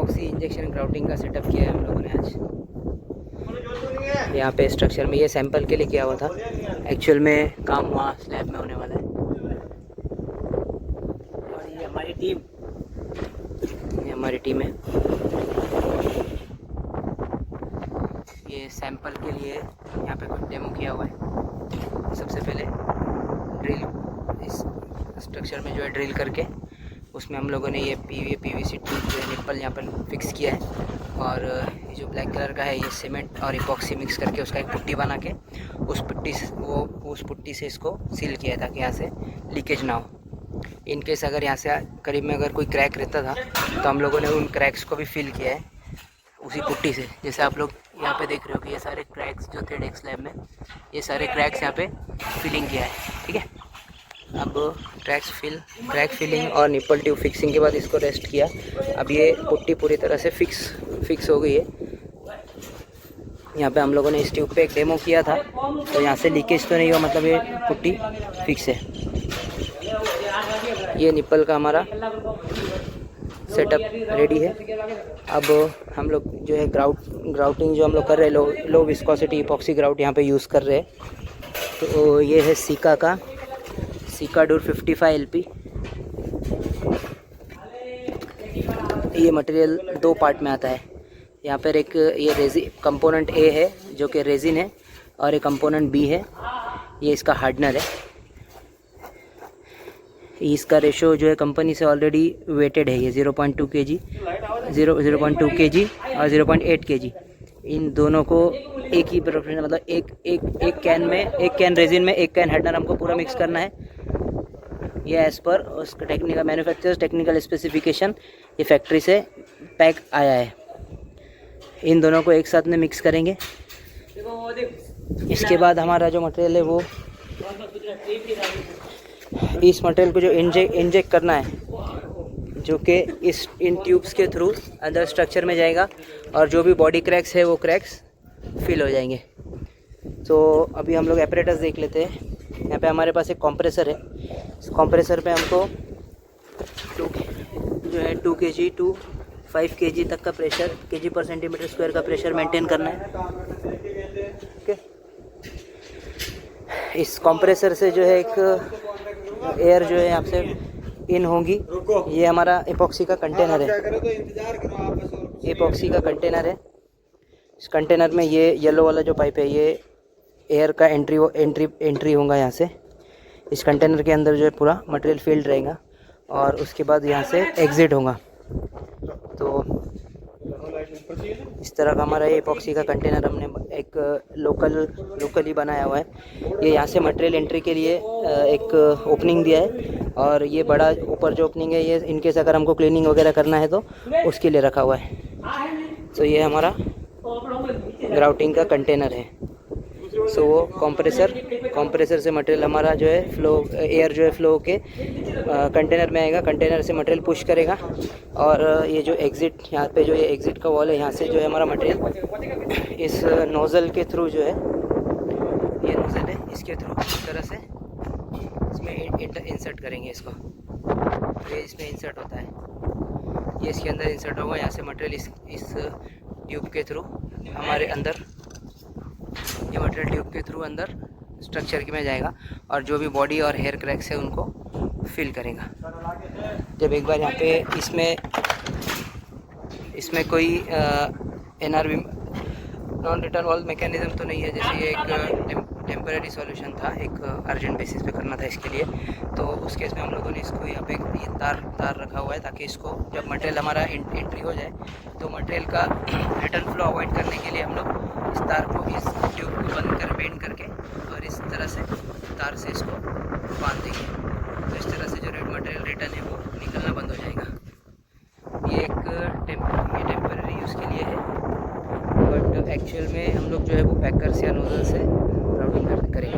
Epoxy injection grouting का setup किया है हम लोगों ने आज यहाँ पे स्ट्रक्चर में। ये सैंपल के लिए किया हुआ था, एक्चुअल में काम वहाँ स्लैब में होने वाला है। और ये हमारी टीम है। ये सैंपल के लिए यहाँ पे कुछ डेमो किया हुआ है। सबसे पहले ड्रिल, इस स्ट्रक्चर में जो है ड्रिल करके उसमें हम लोगों ने ये पीवीसी ट्यूब जो है निप्पल यहाँ पर फिक्स किया है। और ये जो ब्लैक कलर का है ये सीमेंट और इपॉक्सी मिक्स करके उसका एक पुट्टी बना के उस पुट्टी से इसको सील किया है ताकि यहाँ से लीकेज ना हो। इन केस अगर यहाँ से करीब में अगर कोई क्रैक रहता था तो हम लोगों ने उन क्रैक्स को भी फिल किया है उसी पुट्टी से। जैसे आप लोग यहाँ पे देख रहे हो कि ये सारे क्रैक्स जो थे डेक स्लैब में, ये सारे क्रैक्स यहाँ पे फिलिंग किया है। ठीक है, अब क्रैक फिलिंग और निप्पल ट्यूब फिक्सिंग के बाद इसको रेस्ट किया। अब ये पुट्टी पूरी तरह से फिक्स हो गई है। यहाँ पे हम लोगों ने इस ट्यूब पे एक डेमो किया था, तो यहाँ से लीकेज तो नहीं हुआ, मतलब ये पुट्टी फिक्स है। ये निप्पल का हमारा सेटअप रेडी है। अब हम लोग जो है ग्राउटिंग जो हम लोग कर रहे हैं, लो विस्कोसिटी इपॉक्सी ग्राउट यहाँ पे यूज़ कर रहे हैं। तो ये है सिकाडोर 55 LP। ये मटेरियल 2 पार्ट में आता है। यहाँ पर एक ये कंपोनेंट ए है जो कि रेजिन है, और एक कंपोनेंट बी है, ये इसका हार्डनर है। इसका रेशो जो है कंपनी से ऑलरेडी वेटेड है। ये 0.2 kg, 0.2 kg और 0.8 kg, इन दोनों को एक ही प्रोपोर्शन, मतलब एक कैन रेजिन में एक कैन हार्डनर हमको पूरा मिक्स करना है। ये एज़ पर उसका टेक्निकल मैन्युफैक्चरर्स टेक्निकल स्पेसिफिकेशन ये फैक्ट्री से पैक आया है। इन दोनों को एक साथ में मिक्स करेंगे। इसके बाद हमारा जो मटेरियल है वो, इस मटेरियल को जो इंजेक्ट करना है, जो कि इन ट्यूब्स के थ्रू अंदर स्ट्रक्चर में जाएगा, और जो भी बॉडी क्रैक्स है वो क्रैक्स फिल हो जाएंगे। तो अभी हम लोग एपरेटस देख लेते हैं। यहाँ पे हमारे पास एक कंप्रेसर है। इस कंप्रेसर पे हमको 2 kg टू 5 kg तक का प्रेशर, kg पर सेंटीमीटर स्क्वायर का प्रेशर मेंटेन करना है। ओके, इस कंप्रेसर से जो है एक एयर जो है यहाँ से इन होगी। ये हमारा इपॉक्सी का कंटेनर है। इपॉक्सी का कंटेनर है। इस कंटेनर में ये येलो वाला जो पाइप है, ये एयर का एंट्री होगा यहाँ से। इस कंटेनर के अंदर जो है पूरा मटेरियल फील्ड रहेगा, और उसके बाद यहाँ से एग्ज़िट होगा। तो इस तरह का हमारा ये इपॉक्सी का कंटेनर हमने एक लोकली बनाया हुआ है। ये यहाँ से मटेरियल एंट्री के लिए एक ओपनिंग दिया है, और ये बड़ा ऊपर जो ओपनिंग है ये इनकेस अगर हमको क्लीनिंग वगैरह करना है तो उसके लिए रखा हुआ है। तो ये हमारा ग्राउटिंग का कंटेनर है। सो वो कंप्रेसर से मटेरियल हमारा जो है एयर जो है फ्लो के कंटेनर में आएगा। कंटेनर से मटेरियल पुश करेगा, और ये जो एग्ज़िट, यहाँ पे जो ये एग्ज़िट का वॉल है, यहाँ से जो है हमारा मटेरियल इस नोज़ल के थ्रू जो है, ये नोज़ल है, इसके थ्रू इस तरह से इसमें इंसर्ट करेंगे इसको। ये इसमें इंसर्ट होता है, ये इसके अंदर इंसर्ट होगा। यहाँ से मटेरियल इस ट्यूब के थ्रू हमारे अंदर, ये मटेरियल ट्यूब के थ्रू अंदर स्ट्रक्चर में जाएगा, और जो भी बॉडी और हेयर क्रैक्स है उनको फिल करेगा। जब एक बार यहाँ पे इसमें कोई NRV non return wall mechanism तो नहीं है, जैसे ये एक टेम्परेरी सॉल्यूशन था, एक अर्जेंट बेसिस पे करना था इसके लिए। तो उस केस में हम लोगों ने इसको यहाँ पे ये तार रखा हुआ है, ताकि इसको जब मटेरियल हमारा एंट्री हो जाए तो मटेरियल का रिटर्न फ्लो अवॉइड करने के लिए हम लोग इस तार को, इस ट्यूब को बेंड करके और इस तरह से तार से इसको बांध देंगे। तो इस तरह से जो मटेरियल रिटर्न है वो निकलना बंद हो जाएगा। ये एक टेम्परेरी यूज़ के लिए है, बट एक्चुअल में हम लोग जो है वो पैकर्स या नोजल से ग्राउटिंग करेंगे।